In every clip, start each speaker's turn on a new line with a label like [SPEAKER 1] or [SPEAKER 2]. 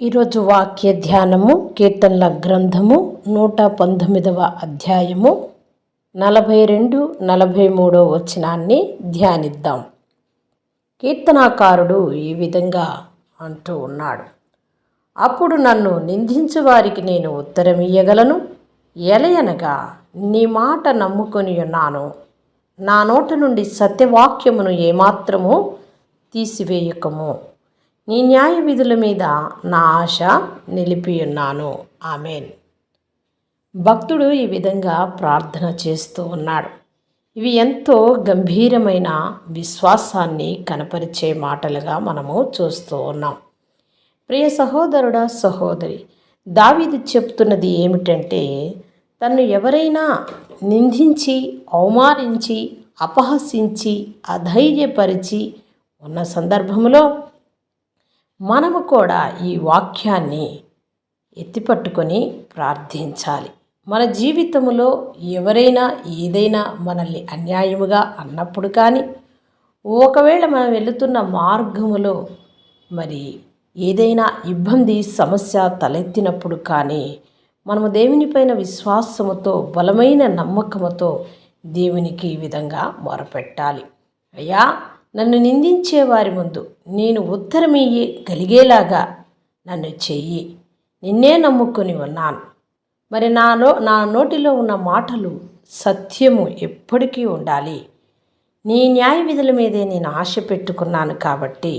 [SPEAKER 1] ఈరోజు వాక్య ధ్యానము కీర్తనల గ్రంథము 119వ అధ్యాయము 42-43 వచనాన్ని ధ్యానిద్దాం. కీర్తనాకారుడు ఈ విధంగా అంటూ ఉన్నాడు. అప్పుడు నన్ను నిందించు వారికి నేను ఉత్తరం ఇయ్యగలను. ఎలయనగా నీ మాట నమ్ముకొని ఉన్నాను. నా నోట నుండి సత్యవాక్యమును ఏమాత్రము తీసివేయకము. నీ న్యాయ విధుల మీద నా ఆశ నిలిపి ఉన్నాను. ఆమెన్. భక్తుడు ఈ విధంగా ప్రార్థన చేస్తూ ఉన్నాడు. ఇవి ఎంతో గంభీరమైన విశ్వాసాన్ని కనపరిచే మాటలుగా మనము చూస్తూ ఉన్నాం. ప్రియ సహోదరుడా, సహోదరి, దావీదు చెప్తున్నది ఏమిటంటే, తను ఎవరైనా నిందించి, అవమానించి, అపహసించి, అధైర్యపరిచి ఉన్న సందర్భంలో మనము కూడా ఈ వాక్యాన్ని ఎత్తిపట్టుకొని ప్రార్థించాలి. మన జీవితంలో ఎవరైనా ఏదైనా మనల్ని అన్యాయముగా అన్నప్పుడు కానీ, ఒకవేళ మనం వెళుతున్న మార్గములో మరి ఏదైనా ఇబ్బంది సమస్య తలెత్తినప్పుడు కానీ, మనము దేవునిపైన విశ్వాసముతో బలమైన నమ్మకముతో దేవునికి ఈ విధంగా మొరపెట్టాలి. అయ్యా, నన్ను నిందించే వారి ముందు నేను ఉత్తరమియ్యగలిగేలాగా నన్ను చెయ్యి. నిన్నే నమ్ముకొని ఉన్నాను. మరి నా నోటిలో ఉన్న మాటలు సత్యము ఎప్పటికీ ఉండాలి. నీ న్యాయ విధుల మీదే నేను ఆశ పెట్టుకున్నాను కాబట్టి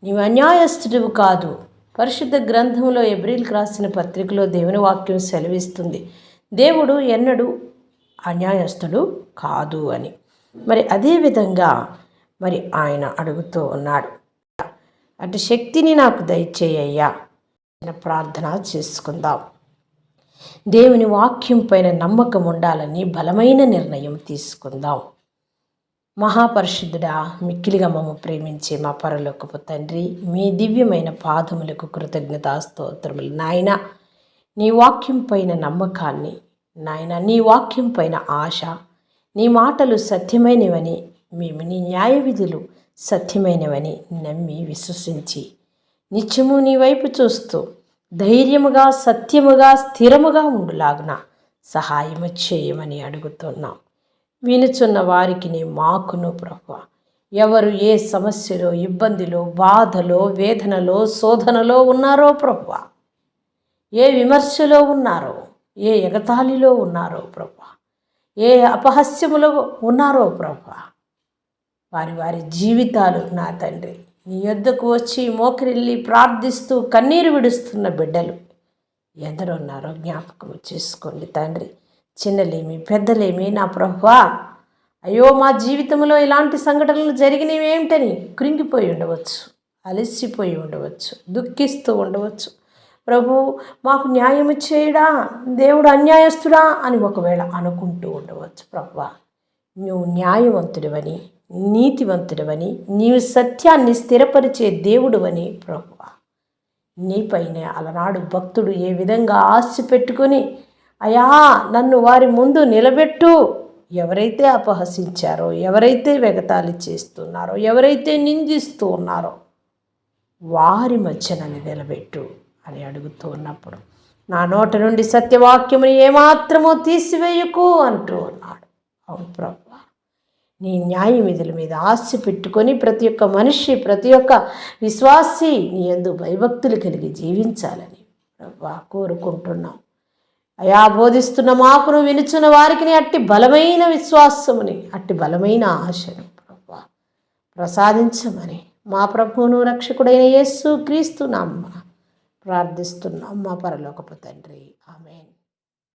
[SPEAKER 1] నీవు అన్యాయస్తుడివి కాదు. పరిశుద్ధ గ్రంథంలో ఎబ్రీల్కి రాసిన పత్రికలో దేవుని వాక్యం సెలవిస్తుంది, దేవుడు ఎన్నడూ అన్యాయస్తుడు కాదు అని. మరి అదేవిధంగా మరి ఆయన అడుగుతూ ఉన్నాడు, అటు శక్తిని నాకు దయచేయ్యా. ప్రార్థన చేసుకుందాం. దేవుని వాక్యం పైన నమ్మకం ఉండాలని బలమైన నిర్ణయం తీసుకుందాం. మహాపరిశుద్ధుడా, మిక్కిలిగా మమ్మ ప్రేమించే మా పరలోకపు తండ్రి, మీ దివ్యమైన పాదములకు కృతజ్ఞతాస్తోత్రములు. నాయన, నీ వాక్యం పైన నమ్మకాన్ని, నాయన నీ వాక్యం పైన ఆశ, నీ మాటలు సత్యమైనవని, మేము నీ న్యాయ విధులు సత్యమైనవని నమ్మి విశ్వసించి నిత్యము నీ వైపు చూస్తూ ధైర్యముగా, సత్యముగా, స్థిరముగా ఉండులాగున సహాయము చేయమని అడుగుతున్నాం. వినుచున్న వారికి నీ మాకును ప్రభువా, ఎవరు ఏ సమస్యలో, ఇబ్బందిలో, బాధలో, వేదనలో, శోధనలో ఉన్నారో ప్రభువా, ఏ విమర్శలో ఉన్నారో, ఏ ఎగతాళిలో ఉన్నారో ప్రభువా, ఏ అపహాస్యములో ఉన్నారో ప్రభువా, వారి వారి జీవితాలు నా తండ్రి నీ యొద్దకు వచ్చి మోకరిల్లి ప్రార్థిస్తూ కన్నీరు విడుస్తున్న బిడ్డలు ఎందరున్నారో జ్ఞాపకం చేసుకోండి తండ్రి. చిన్నలేమి పెద్దలేమి నా ప్రభువా, అయ్యో మా జీవితంలో ఇలాంటి సంఘటనలు జరిగినవి ఏమిటని కృంగిపోయి ఉండవచ్చు, అలసిపోయి ఉండవచ్చు, దుఃఖిస్తూ ఉండవచ్చు. ప్రభు, మాకు న్యాయము చేయడా, దేవుడు అన్యాయస్తుడా అని ఒకవేళ అనుకుంటూ ఉండవచ్చు. ప్రభువా, నువ్వు న్యాయవంతుడివని, నీతివంతుడివని, నీవు సత్యాన్ని స్థిరపరిచే దేవుడువని ప్రభువా, నీపైనే అలనాడు భక్తుడు ఏ విధంగా ఆశ పెట్టుకొని, అయా నన్ను వారి ముందు నిలబెట్టు, ఎవరైతే అపహసించారో, ఎవరైతే వెగతాళి చేస్తున్నారో, ఎవరైతే నిందిస్తూ ఉన్నారో వారి మధ్య నన్ను నిలబెట్టు అని అడుగుతూ ఉన్నప్పుడు, నా నోట నుండి సత్యవాక్యముని ఏమాత్రమో తీసివేయకు అంటూ ఉన్నాడు. అవును ప్రభువా, నీ న్యాయ విధుల మీద ఆశ పెట్టుకొని ప్రతి ఒక్క మనిషి, ప్రతి ఒక్క విశ్వాసి నీ యందు భయభక్తులు కలిగి జీవించాలని ప్రభువా కోరుకుంటున్నాం. అయా, బోధిస్తున్న మాకును వినుచున్న వారికి అట్టి బలమైన విశ్వాసముని, అట్టి బలమైన ఆశను ప్రభువా ప్రసాదించమని మా ప్రభువును రక్షకుడైన యేసు క్రీస్తు నామమున ప్రార్థిస్తున్నాం మా పరలోకపు తండ్రి. ఆమేన్.